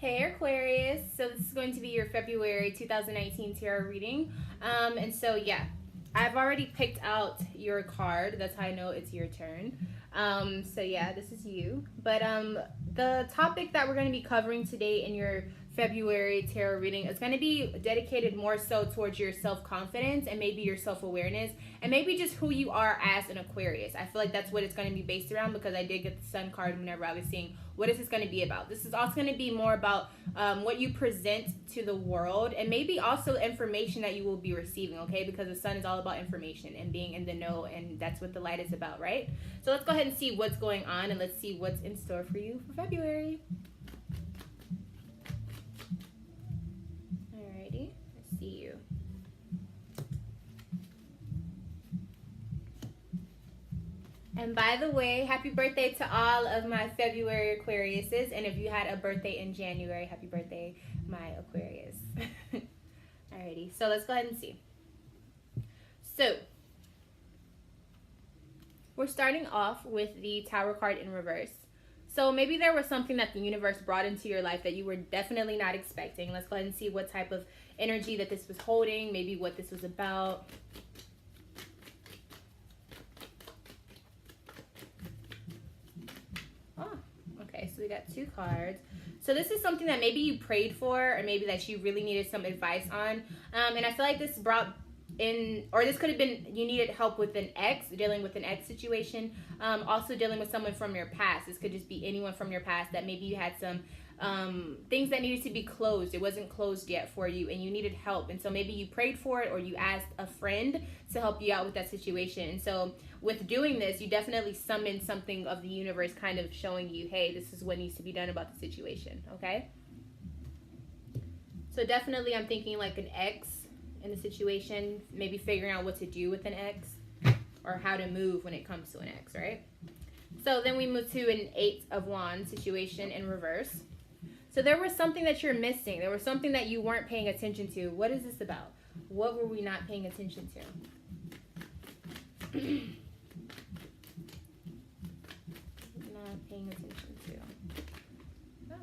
Hey Aquarius, so this is going to be your February 2019 tarot reading. And so yeah, I've already picked out your card. That's how I know it's your turn. So yeah, this is you. But the topic that we're going to be covering today in your February tarot reading is going to be dedicated more so towards your self-confidence and maybe your self-awareness and maybe just who you are as an Aquarius. I feel like that's what it's going to be based around because I did get the Sun card whenever I was seeing what is this going to be about. This is also going to be more about what you present to the world and maybe also information that you will be receiving, okay? Because the Sun is all about information and being in the know, and that's what the light is about, right? So let's go ahead and see what's going on and let's see what's in store for you for February. And by the way, happy birthday to all of my February Aquariuses. And if you had a birthday in January, happy birthday, my Aquarius. Alrighty, so let's go ahead and see. So, we're starting off with the Tower card in reverse. So maybe there was something that the universe brought into your life that you were definitely not expecting. Let's go ahead and see what type of energy that this was holding, maybe what this was about. So we got two cards. So this is something that maybe you prayed for or maybe that you really needed some advice on. And I feel like this brought in, or this could have been, you needed help with an ex, dealing with an ex situation. Also dealing with someone from your past. This could just be anyone from your past that maybe you had some things that needed to be closed. It wasn't closed yet for you and you needed help. And so maybe you prayed for it or you asked a friend to help you out with that situation. And so with doing this, you definitely summoned something of the universe kind of showing you, hey, this is what needs to be done about the situation, okay? So definitely I'm thinking like an ex in the situation, maybe figuring out what to do with an ex or how to move when it comes to an ex, right? So then we move to an 8 of Wands situation in reverse. So there was something that you're missing. There was something that you weren't paying attention to. What is this about? What were we not paying attention to? Not paying attention to.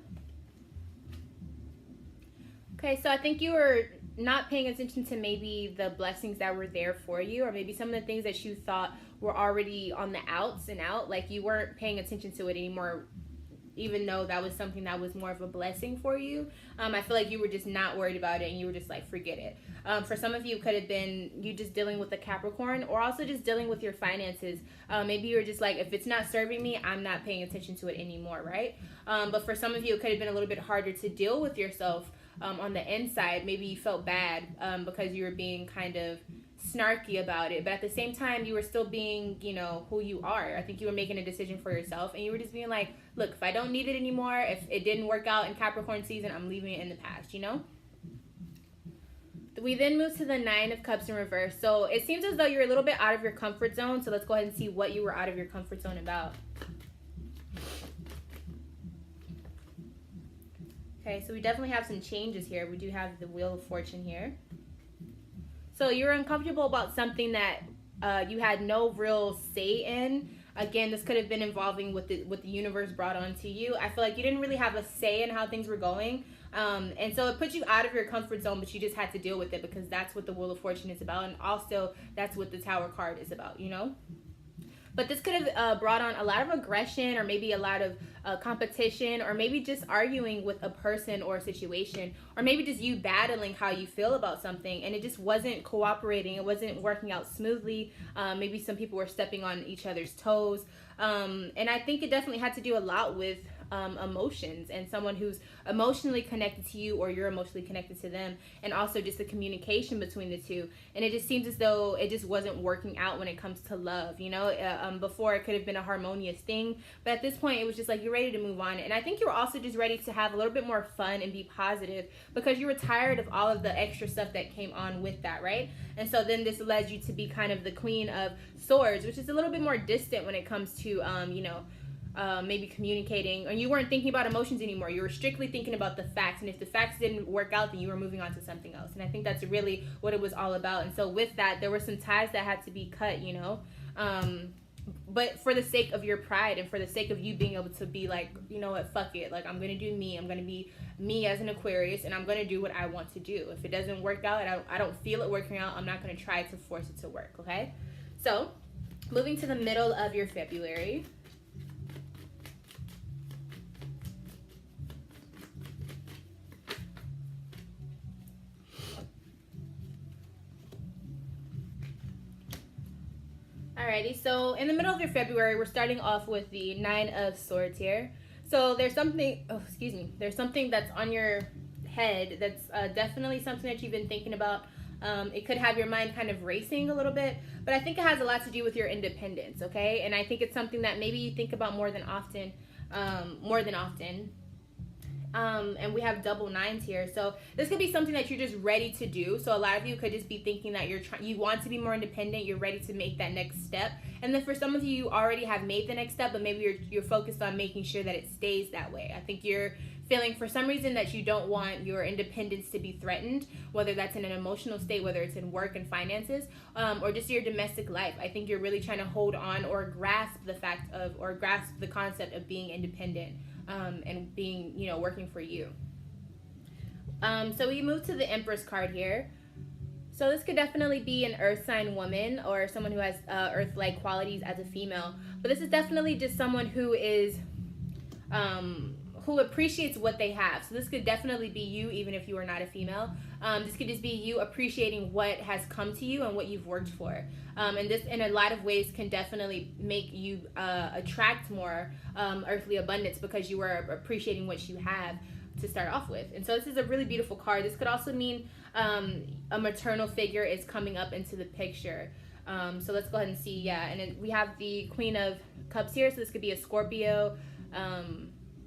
Okay, so I think you were not paying attention to maybe the blessings that were there for you, or maybe some of the things that you thought were already on the outs and out, like you weren't paying attention to it anymore, even though that was something that was more of a blessing for you. I feel like you were just not worried about it and you were just like, forget it. For some of you, it could have been you just dealing with a Capricorn or also just dealing with your finances. Maybe you were just like, if it's not serving me, I'm not paying attention to it anymore, right? But for some of you, it could have been a little bit harder to deal with yourself on the inside. Maybe you felt bad because you were being kind of snarky about it, but at the same time you were still being, you know, who you are. I think you were making a decision for yourself and you were just being like, look, if I don't need it anymore, if it didn't work out in Capricorn season, I'm leaving it in the past, you know? We then move to the 9 of Cups in reverse. So it seems as though you're a little bit out of your comfort zone. So let's go ahead and see what you were out of your comfort zone about. Okay, so we definitely have some changes here. We do have the Wheel of Fortune here. So you're uncomfortable about something that you had no real say in. Again, this could have been involving what the universe brought onto you. I feel like you didn't really have a say in how things were going. And so it put you out of your comfort zone, but you just had to deal with it because that's what the Wheel of Fortune is about. And also that's what the Tower card is about, you know? But this could have brought on a lot of aggression or maybe a lot of competition or maybe just arguing with a person or a situation or maybe just you battling how you feel about something and it just wasn't cooperating. It wasn't working out smoothly. Maybe some people were stepping on each other's toes. And I think it definitely had to do a lot with emotions and someone who's emotionally connected to you or you're emotionally connected to them, and also just the communication between the two. And it just seems as though it just wasn't working out when it comes to love, you know? Before it could have been a harmonious thing, but at this point it was just like you're ready to move on. And I think you were also just ready to have a little bit more fun and be positive because you were tired of all of the extra stuff that came on with that, right? And so then this led you to be kind of the Queen of Swords, which is a little bit more distant when it comes to you know, maybe communicating, or you weren't thinking about emotions anymore. You were strictly thinking about the facts, and if the facts didn't work out, then you were moving on to something else. And I think that's really what it was all about. And so with that, there were some ties that had to be cut, you know. but for the sake of your pride and for the sake of you being able to be like, you know what, fuck it, like I'm gonna do me, I'm gonna be me as an Aquarius, and I'm gonna do what I want to do. If it doesn't work out, I don't feel it working out, I'm not gonna try to force it to work. Okay, so moving to the middle of your February. Alrighty, so in the middle of your February, we're starting off with the 9 of Swords here. So there's something, there's something that's on your head that's definitely something that you've been thinking about. It could have your mind kind of racing a little bit, but I think it has a lot to do with your independence, okay? And I think it's something that maybe you think about more than often. And we have double nines here, so this could be something that you're just ready to do. So a lot of you could just be thinking that you want to be more independent, you're ready to make that next step. And then for some of you, you already have made the next step, but maybe you're focused on making sure that it stays that way. I think you're feeling for some reason that you don't want your independence to be threatened, whether that's in an emotional state, whether it's in work and finances, or just your domestic life. I think you're really trying to hold on or grasp the concept of being independent. And being, working for you. So we move to the Empress card here. So this could definitely be an earth sign woman or someone who has earth-like qualities as a female. But this is definitely just someone who is, who appreciates what they have. So this could definitely be you, even if you are not a female. This could just be you appreciating what has come to you and what you've worked for. And this, in a lot of ways, can definitely make you attract more earthly abundance because you are appreciating what you have to start off with. And so this is a really beautiful card. This could also mean a maternal figure is coming up into the picture. So let's go ahead and see. Yeah, and then we have the Queen of Cups here. So this could be a Scorpio.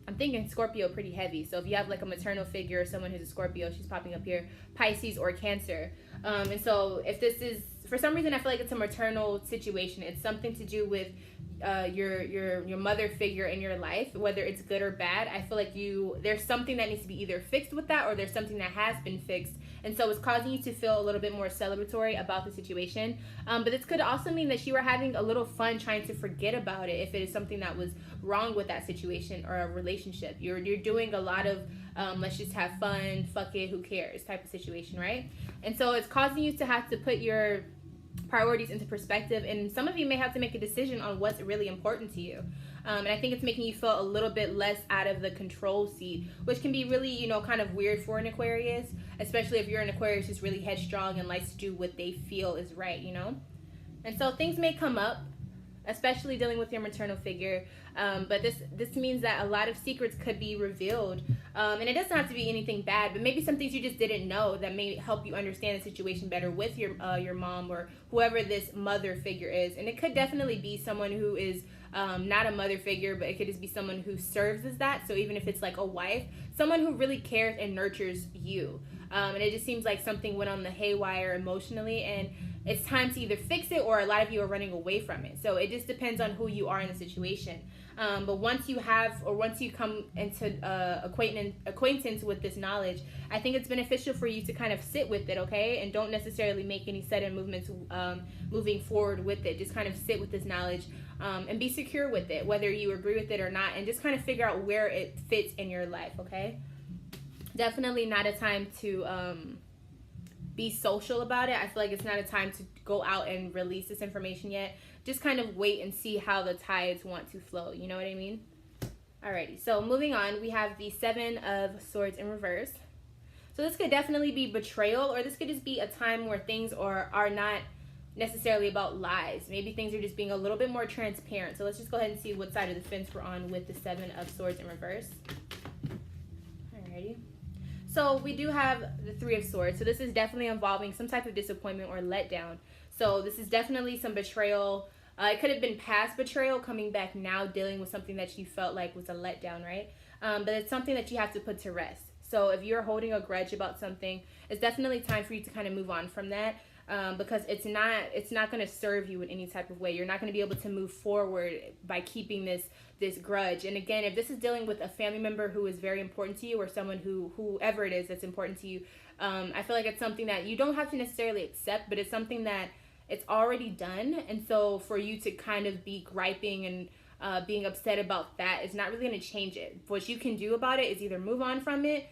I'm thinking Scorpio pretty heavy. So if you have like a maternal figure or someone who's a Scorpio, she's popping up here, Pisces or Cancer. And so if this is, for some reason, I feel like it's a maternal situation. It's something to do with your mother figure in your life, whether it's good or bad. I feel like there's something that needs to be either fixed with that or there's something that has been fixed. And so it's causing you to feel a little bit more celebratory about the situation. But this could also mean that you are having a little fun trying to forget about it if it is something that was wrong with that situation or a relationship. You're doing a lot of let's just have fun, fuck it, who cares type of situation, right? And so it's causing you to have to put your priorities into perspective, and some of you may have to make a decision on what's really important to you. And I think it's making you feel a little bit less out of the control seat, which can be really, kind of weird for an Aquarius, especially if you're an Aquarius who's really headstrong and likes to do what they feel is right, And so things may come up, especially dealing with your maternal figure. But this means that a lot of secrets could be revealed. And it doesn't have to be anything bad, but maybe some things you just didn't know that may help you understand the situation better with your mom or whoever this mother figure is. And it could definitely be someone who is not a mother figure, but it could just be someone who serves as that. So even if it's like a wife, someone who really cares and nurtures you. And it just seems like something went on the haywire emotionally, and it's time to either fix it or a lot of you are running away from it. So it just depends on who you are in the situation. But once you come into acquaintance with this knowledge, I think it's beneficial for you to kind of sit with it, okay? And don't necessarily make any sudden movements moving forward with it. Just kind of sit with this knowledge and be secure with it, whether you agree with it or not, and just kind of figure out where it fits in your life, okay? Definitely not a time to be social about it. I feel like it's not a time to go out and release this information yet. Just kind of wait and see how the tides want to flow. You know what I mean? Alrighty, so moving on, we have the 7 of Swords in reverse. So this could definitely be betrayal, or this could just be a time where things are not necessarily about lies. Maybe things are just being a little bit more transparent. So let's just go ahead and see what side of the fence we're on with the 7 of Swords in reverse. Alrighty. So we do have the 3 of Swords. So this is definitely involving some type of disappointment or letdown. So this is definitely some betrayal. It could have been past betrayal coming back now, dealing with something that you felt like was a letdown, right? But it's something that you have to put to rest. So if you're holding a grudge about something, it's definitely time for you to kind of move on from that. Because it's not going to serve you in any type of way. You're not going to be able to move forward by keeping this grudge. And again, if this is dealing with a family member who is very important to you, or someone whoever it is that's important to you, I feel like it's something that you don't have to necessarily accept, but it's something that it's already done. And so for you to kind of be griping and being upset about that is not really going to change it. What you can do about it is either move on from it,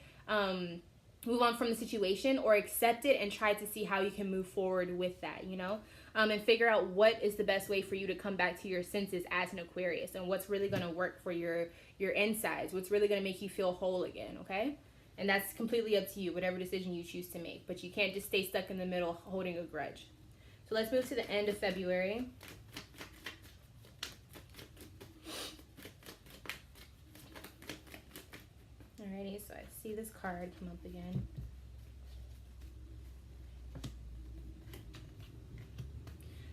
move on from the situation, or accept it and try to see how you can move forward with that, you know, and figure out what is the best way for you to come back to your senses as an Aquarius, and what's really going to work for your insides, what's really going to make you feel whole again, okay? And that's completely up to you, whatever decision you choose to make. But you can't just stay stuck in the middle holding a grudge. So let's move to the end of February. Alrighty, so I see this card come up again.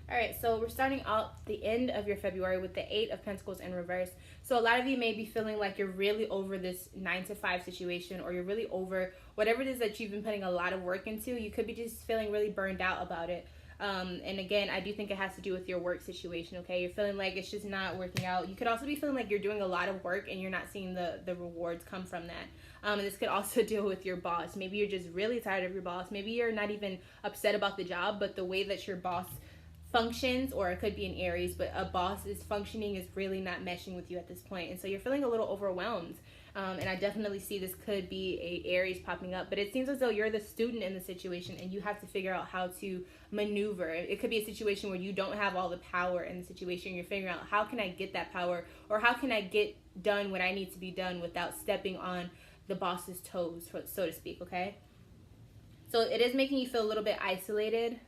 Alright, so we're starting out the end of your February with the 8 of Pentacles in reverse. So a lot of you may be feeling like you're really over this 9-to-5 situation, or you're really over whatever it is that you've been putting a lot of work into. You could be just feeling really burned out about it. And again, I do think it has to do with your work situation, okay? You're feeling like it's just not working out. You could also be feeling like you're doing a lot of work and you're not seeing the rewards come from that. And this could also deal with your boss. Maybe you're just really tired of your boss. Maybe you're not even upset about the job, but the way that your boss functions, or it could be an Aries, but a boss is functioning is really not meshing with you at this point. And so you're feeling a little overwhelmed. And I definitely see this could be a Aries popping up, but it seems as though you're the student in the situation and you have to figure out how to maneuver. It could be a situation where you don't have all the power in the situation. You're figuring out, how can I get that power, or how can I get done what I need to be done without stepping on the boss's toes, so to speak, okay? So it is making you feel a little bit isolated.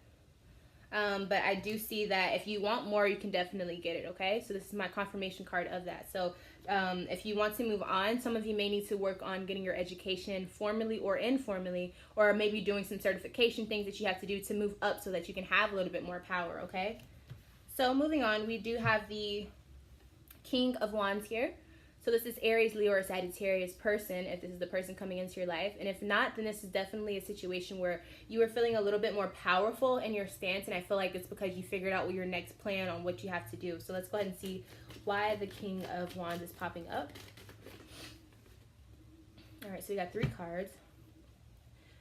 But I do see that if you want more, you can definitely get it, okay? So this is my confirmation card of that. So if you want to move on, some of you may need to work on getting your education formally or informally, or maybe doing some certification things that you have to do to move up so that you can have a little bit more power, okay? So moving on, we do have the King of Wands here. So this is Aries, Leo, or Sagittarius person, if this is the person coming into your life. And if not, then this is definitely a situation where you are feeling a little bit more powerful in your stance. And I feel like it's because you figured out what your next plan on what you have to do. So let's go ahead and see why the King of Wands is popping up. All right, so we got 3 cards.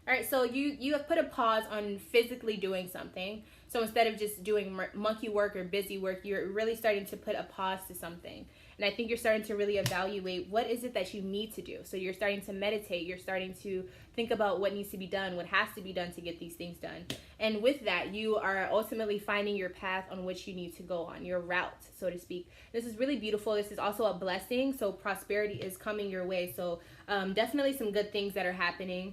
All right, so you have put a pause on physically doing something. So instead of just doing monkey work or busy work, you're really starting to put a pause to something. And I think you're starting to really evaluate what is it that you need to do. So you're starting to meditate. You're starting to think about what needs to be done, what has to be done to get these things done. And with that, you are ultimately finding your path on which you need to go on, your route, so to speak. This is really beautiful. This is also a blessing. So prosperity is coming your way. So definitely some good things that are happening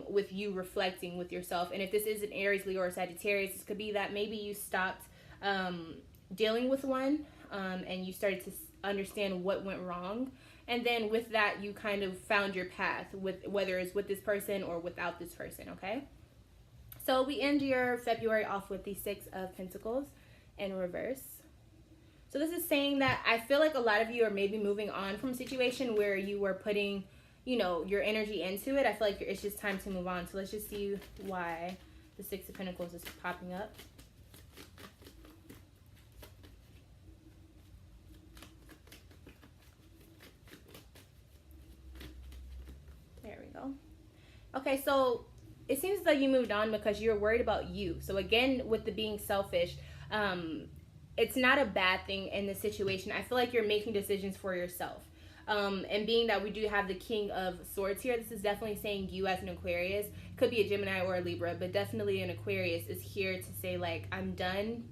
with you reflecting with yourself. And if this is an Aries, Leo, or Sagittarius, this could be that maybe you stopped dealing with one and you started to understand what went wrong, and then with that you kind of found your path, with whether it's with this person or without this person, okay? So we end your February off with the 6 of Pentacles in reverse. So this is saying that I feel like a lot of you are maybe moving on from a situation where you were putting, you know, your energy into it. I feel like it's just time to move on. So let's just see why the 6 of Pentacles is popping up. Okay, so it seems like you moved on because you're worried about you. So again, with the being selfish, it's not a bad thing in this situation. I feel like you're making decisions for yourself. And being that we do have the King of Swords here, this is definitely saying you as an Aquarius. Could be a Gemini or a Libra, but definitely an Aquarius is here to say, like, I'm done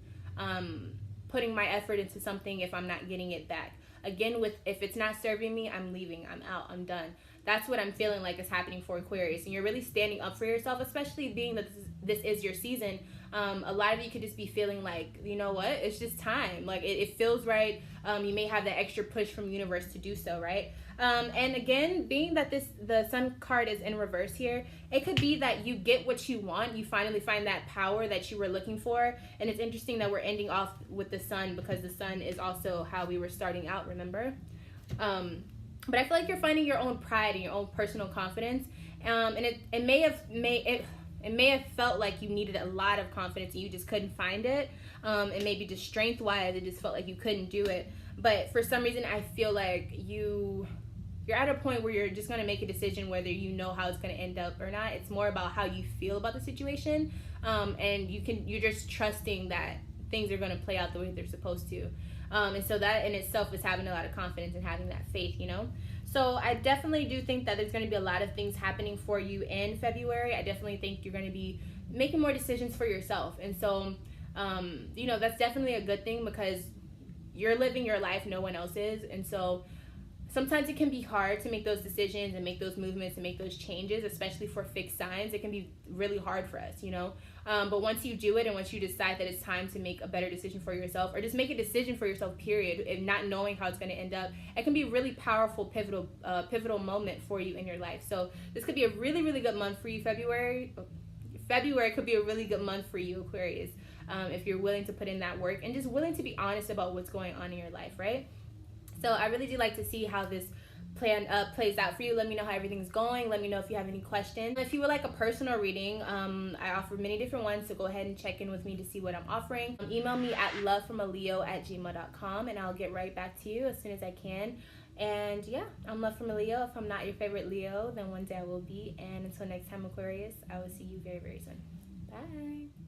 putting my effort into something if I'm not getting it back. Again, if it's not serving me, I'm leaving, I'm out, I'm done. That's what I'm feeling like is happening for Aquarius. And you're really standing up for yourself, especially being that this is your season. A lot of you could just be feeling like, you know what, it's just time. Like, it feels right. You may have that extra push from the universe to do so, right? And again, being that the Sun card is in reverse here, it could be that you get what you want. You finally find that power that you were looking for. And it's interesting that we're ending off with the Sun, because the Sun is also how we were starting out, remember? But I feel like you're finding your own pride and your own personal confidence. And it may have felt like you needed a lot of confidence and you just couldn't find it. And maybe just strength-wise, it just felt like you couldn't do it. But for some reason, I feel like you you're at a point where you're just going to make a decision whether you know how it's going to end up or not. It's more about how you feel about the situation, and you're just trusting that things are going to play out the way they're supposed to. And so that in itself is having a lot of confidence and having that faith, you know. So I definitely do think that there's going to be a lot of things happening for you in February. I definitely think you're going to be making more decisions for yourself. And so, you know, that's definitely a good thing because you're living your life, no one else is. And so sometimes it can be hard to make those decisions and make those movements and make those changes, especially for fixed signs. It can be really hard for us, you know. But once you do it and once you decide that it's time to make a better decision for yourself, or just make a decision for yourself, period, and not knowing how it's going to end up, it can be a really powerful, pivotal moment for you in your life. So this could be a really, really good month for you, February. February could be a really good month for you, Aquarius, if you're willing to put in that work and just willing to be honest about what's going on in your life, right? So I really do like to see how this plan plays out for you. Let me know how everything's going. Let me know if you have any questions. If you would like a personal reading, I offer many different ones, so go ahead and check in with me to see what I'm offering. Email me at lovefromaleo@gmail.com and I'll get right back to you as soon as I can. And yeah, I'm Love from a Leo. If I'm not your favorite Leo, then one day I will be. And until next time, Aquarius, I will see you very, very soon. Bye.